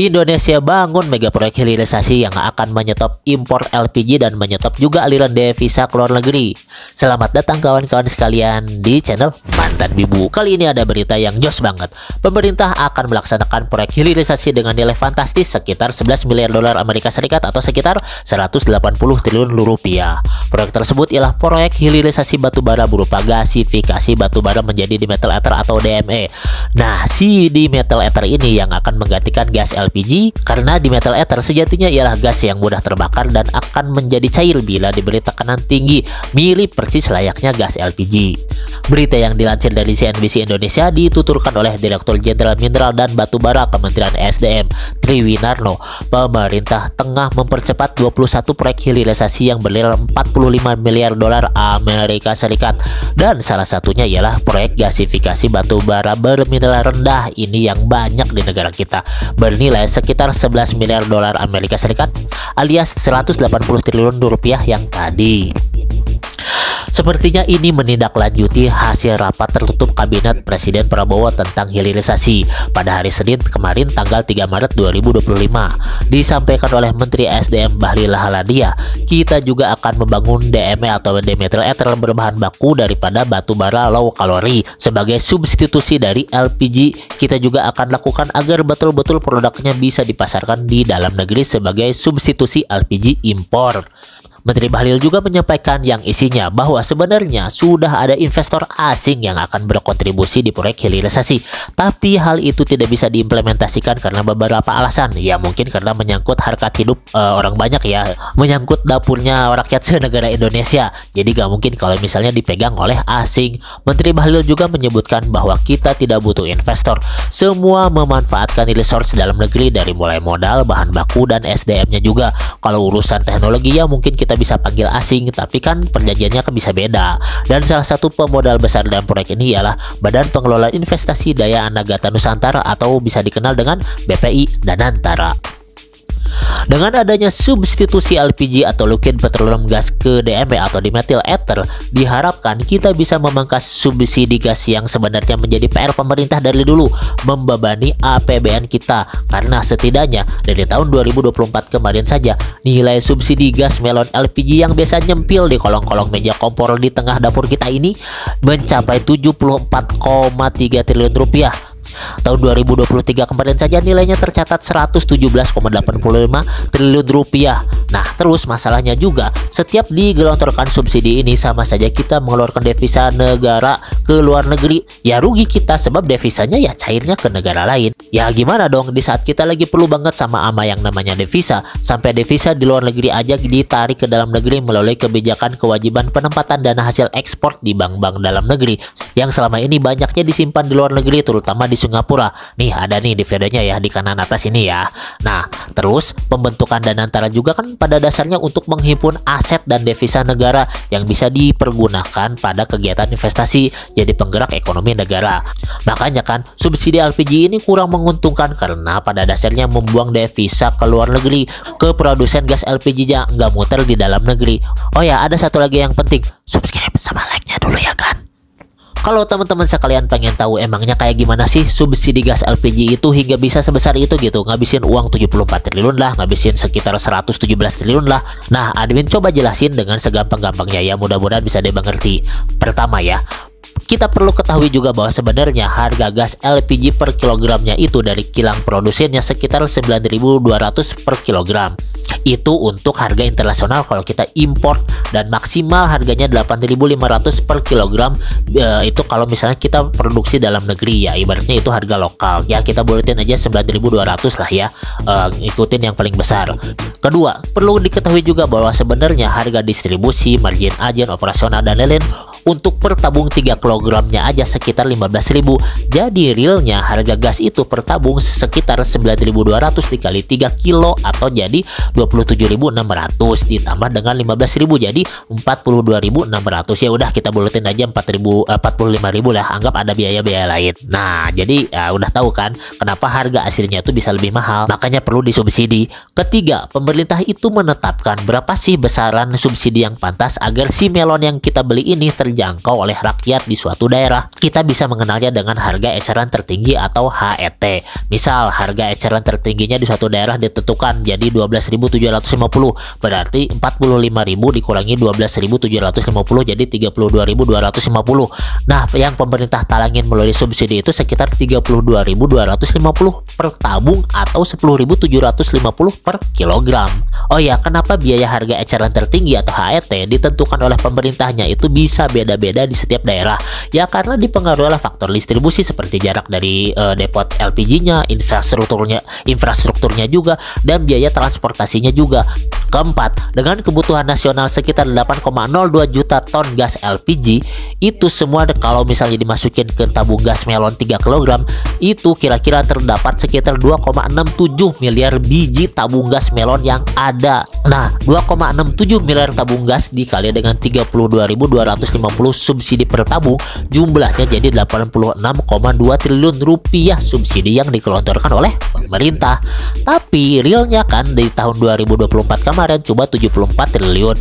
Indonesia bangun mega proyek hilirisasi yang akan menyetop impor LPG dan menyetop juga aliran devisa ke luar negeri. Selamat datang kawan-kawan sekalian di channel Mantan Bibu. Kali ini ada berita yang jos banget. Pemerintah akan melaksanakan proyek hilirisasi dengan nilai fantastis sekitar 11 miliar dolar Amerika Serikat atau sekitar 180 triliun rupiah. Proyek tersebut ialah proyek hilirisasi batubara berupa gasifikasi batubara menjadi dimetal ether atau DME. Nah, si dimetal ether ini yang akan menggantikan gas LPG karena dimetal ether sejatinya ialah gas yang mudah terbakar dan akan menjadi cair bila diberi tekanan tinggi, mirip persis layaknya gas LPG. Berita yang dilansir dari CNBC Indonesia dituturkan oleh Direktur Jenderal Mineral dan Batubara Kementerian SDM, Triwinarno. Pemerintah tengah mempercepat 21 proyek hilirisasi yang bernilai 45 miliar dolar Amerika Serikat, dan salah satunya ialah proyek gasifikasi batubara bermineral rendah ini yang banyak di negara kita, bernilai sekitar 11 miliar dolar Amerika Serikat alias 180 triliun rupiah yang tadi. Sepertinya ini menindaklanjuti hasil rapat tertutup Kabinet Presiden Prabowo tentang hilirisasi pada hari Senin kemarin tanggal 3 Maret 2025. Disampaikan oleh Menteri SDM Bahlil Lahadalia, kita juga akan membangun DME atau dimetal ether berbahan baku daripada batu bara low kalori sebagai substitusi dari LPG. Kita juga akan lakukan agar betul-betul produknya bisa dipasarkan di dalam negeri sebagai substitusi LPG impor. Menteri Bahlil juga menyampaikan yang isinya bahwa sebenarnya sudah ada investor asing yang akan berkontribusi di proyek hilirisasi, tapi hal itu tidak bisa diimplementasikan karena beberapa alasan. Ya mungkin karena menyangkut harkat hidup orang banyak ya, menyangkut dapurnya rakyat senegara Indonesia. Jadi gak mungkin kalau misalnya dipegang oleh asing. Menteri Bahlil juga menyebutkan bahwa kita tidak butuh investor, semua memanfaatkan resource dalam negeri dari mulai modal, bahan baku, dan SDM-nya juga. Kalau urusan teknologi ya mungkin kita bisa panggil asing, tapi kan perjanjiannya kan bisa beda. Dan salah satu pemodal besar dalam proyek ini ialah Badan Pengelola Investasi Daya Anagata Nusantara atau bisa dikenal dengan BPI Danantara. Dengan adanya substitusi LPG atau liquid petroleum gas ke DME atau dimethyl ether, diharapkan kita bisa memangkas subsidi gas yang sebenarnya menjadi PR pemerintah dari dulu, membebani APBN kita. Karena setidaknya dari tahun 2024 kemarin saja, nilai subsidi gas melon LPG yang biasa nyempil di kolong-kolong meja kompor di tengah dapur kita ini mencapai 74,3 triliun rupiah. Tahun 2023 kemarin saja nilainya tercatat 117,85 triliun rupiah. Nah, terus masalahnya juga setiap digelontorkan subsidi ini sama saja kita mengeluarkan devisa negara ke luar negeri. Ya rugi kita sebab devisanya ya cairnya ke negara lain. Ya gimana dong di saat kita lagi perlu banget sama yang namanya devisa, sampai devisa di luar negeri aja ditarik ke dalam negeri melalui kebijakan kewajiban penempatan dana hasil ekspor di bank-bank dalam negeri yang selama ini banyaknya disimpan di luar negeri, terutama di Singapura. Nih ada nih di videonya ya di kanan atas ini ya. Nah terus pembentukan Danantara juga kan pada dasarnya untuk menghimpun aset dan devisa negara yang bisa dipergunakan pada kegiatan investasi jadi penggerak ekonomi negara. Makanya kan subsidi LPG ini kurang menguntungkan karena pada dasarnya membuang devisa ke luar negeri, ke produsen gas LPG-nya nggak muter di dalam negeri. Oh ya ada satu lagi yang penting, subscribe sama like-nya dulu ya kan. Kalau teman-teman sekalian pengen tahu emangnya kayak gimana sih subsidi gas LPG itu hingga bisa sebesar itu gitu, ngabisin uang 74 triliun lah, ngabisin sekitar 117 triliun lah. Nah, admin coba jelasin dengan segampang-gampangnya ya, mudah-mudahan bisa dimengerti. Pertama ya, kita perlu ketahui juga bahwa sebenarnya harga gas LPG per kilogramnya itu dari kilang produsennya sekitar 9.200 per kilogram. Itu untuk harga internasional kalau kita import, dan maksimal harganya 8.500 per kilogram itu kalau misalnya kita produksi dalam negeri ya, ibaratnya itu harga lokal ya, kita buletin aja 9.200 lah ya, ikutin yang paling besar. Kedua, perlu diketahui juga bahwa sebenarnya harga distribusi, margin agen, operasional dan lain-lain untuk per tabung 3 kilogramnya aja sekitar 15.000. Jadi realnya harga gas itu per tabung sekitar 9.200 dikali 3 kilo atau jadi 27.600 ditambah dengan 15.000 jadi 42.600. Ya udah kita buletin aja 45.000 lah, anggap ada biaya-biaya lain. Nah, jadi ya udah tahu kan kenapa harga aslinya itu bisa lebih mahal, makanya perlu disubsidi. Ketiga, pemerintah itu menetapkan berapa sih besaran subsidi yang pantas agar si melon yang kita beli ini terjangkau oleh rakyat di suatu daerah. Kita bisa mengenalnya dengan harga eceran tertinggi atau HET. Misal harga eceran tertingginya di suatu daerah ditentukan jadi 12.750, berarti 45.000 dikurangi 12.750 jadi 32.250. Nah, yang pemerintah talangin melalui subsidi itu sekitar 32.250 per tabung atau 10.750 per kilogram. Oh ya, kenapa biaya harga eceran tertinggi atau HET ditentukan oleh pemerintahnya itu bisa beda-beda di setiap daerah? Ya karena dipengaruhi oleh faktor distribusi seperti jarak dari depot LPG-nya, infrastrukturnya juga, dan biaya transportasinya juga. Keempat, dengan kebutuhan nasional sekitar 8,02 juta ton gas LPG, itu semua kalau misalnya dimasukin ke tabung gas melon 3 kg, itu kira-kira terdapat sekitar 2,67 miliar biji tabung gas melon yang ada. Nah, 2,67 miliar tabung gas dikali dengan 32.250 subsidi per tabung, jumlahnya jadi 86,2 triliun rupiah subsidi yang dikelontorkan oleh pemerintah. Tapi realnya kan di tahun 2024 kemarin cuma 74 triliun.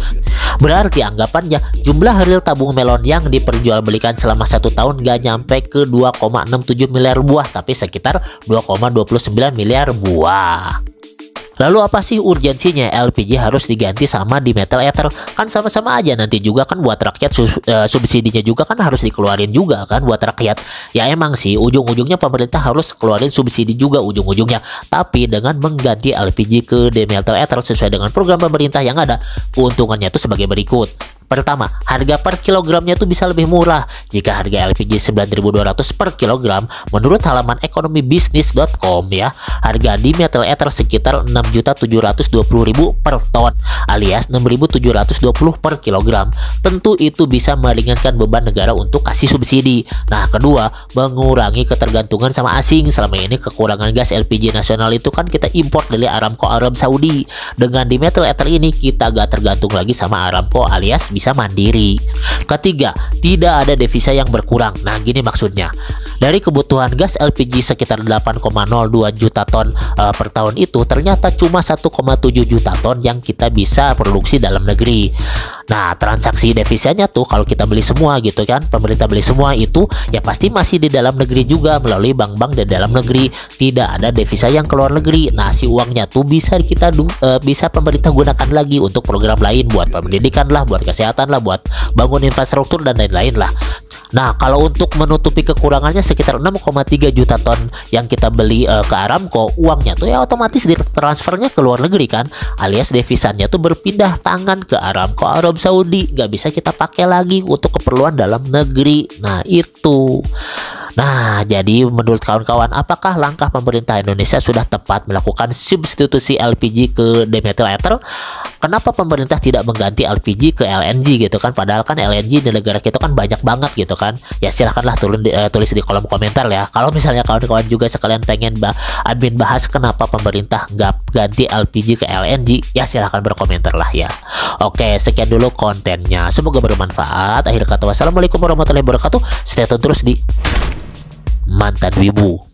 Berarti anggapannya jumlah real tabung melon yang diperjualbelikan selama 1 tahun gak nyampe ke 2,67 miliar buah, tapi sekitar 2,29 miliar buah. Lalu apa sih urgensinya LPG harus diganti sama di metal ether? Kan sama-sama aja, nanti juga kan buat rakyat subsidinya juga kan harus dikeluarin juga kan buat rakyat. Ya emang sih ujung-ujungnya pemerintah harus keluarin subsidi juga ujung-ujungnya, tapi dengan mengganti LPG ke metal ether sesuai dengan program pemerintah yang ada, keuntungannya itu sebagai berikut. Pertama, harga per kilogramnya tuh bisa lebih murah. Jika harga LPG 9.200 per kilogram, menurut halaman ekonomibisnis.com ya, harga di metal ether sekitar 6.720.000 per ton, alias 6.720 per kilogram. Tentu itu bisa meringankan beban negara untuk kasih subsidi. Nah, kedua, mengurangi ketergantungan sama asing. Selama ini kekurangan gas LPG nasional itu kan kita import dari Aramco Arab Saudi. Dengan di metal ether ini kita gak tergantung lagi sama Aramco, alias bisa mandiri. Ketiga, tidak ada devisa yang berkurang. Nah, gini maksudnya. Dari kebutuhan gas LPG sekitar 8,02 juta ton per tahun itu, ternyata cuma 1,7 juta ton yang kita bisa produksi dalam negeri. Nah, transaksi devisanya tuh kalau kita beli semua gitu kan, pemerintah beli semua itu ya pasti masih di dalam negeri juga melalui bank-bank di dalam negeri. Tidak ada devisa yang keluar negeri. Nah, si uangnya tuh bisa bisa pemerintah gunakan lagi untuk program lain, buat pendidikan lah, buat kesehatan lah, buat bangun infrastruktur dan lain-lain lah. Nah, kalau untuk menutupi kekurangannya sekitar 6,3 juta ton yang kita beli ke Aramco, uangnya tuh ya otomatis ditransfernya ke luar negeri kan, alias devisanya tuh berpindah tangan ke Aramco Arab Saudi, nggak bisa kita pakai lagi untuk keperluan dalam negeri. Nah, itu. Nah, jadi menurut kawan-kawan, apakah langkah pemerintah Indonesia sudah tepat melakukan substitusi LPG ke metal ether? Kenapa pemerintah tidak mengganti LPG ke LNG gitu kan? Padahal kan LNG di negara kita kan banyak banget gitu kan. Ya silahkanlah tulis di kolom komentar ya. Kalau misalnya kawan-kawan juga sekalian pengen admin bahas kenapa pemerintah nggak ganti LPG ke LNG, ya silahkan berkomentar lah ya. Oke, sekian dulu kontennya. Semoga bermanfaat. Akhir kata, wassalamualaikum warahmatullahi wabarakatuh. Stay tune terus di Mantan Wibu.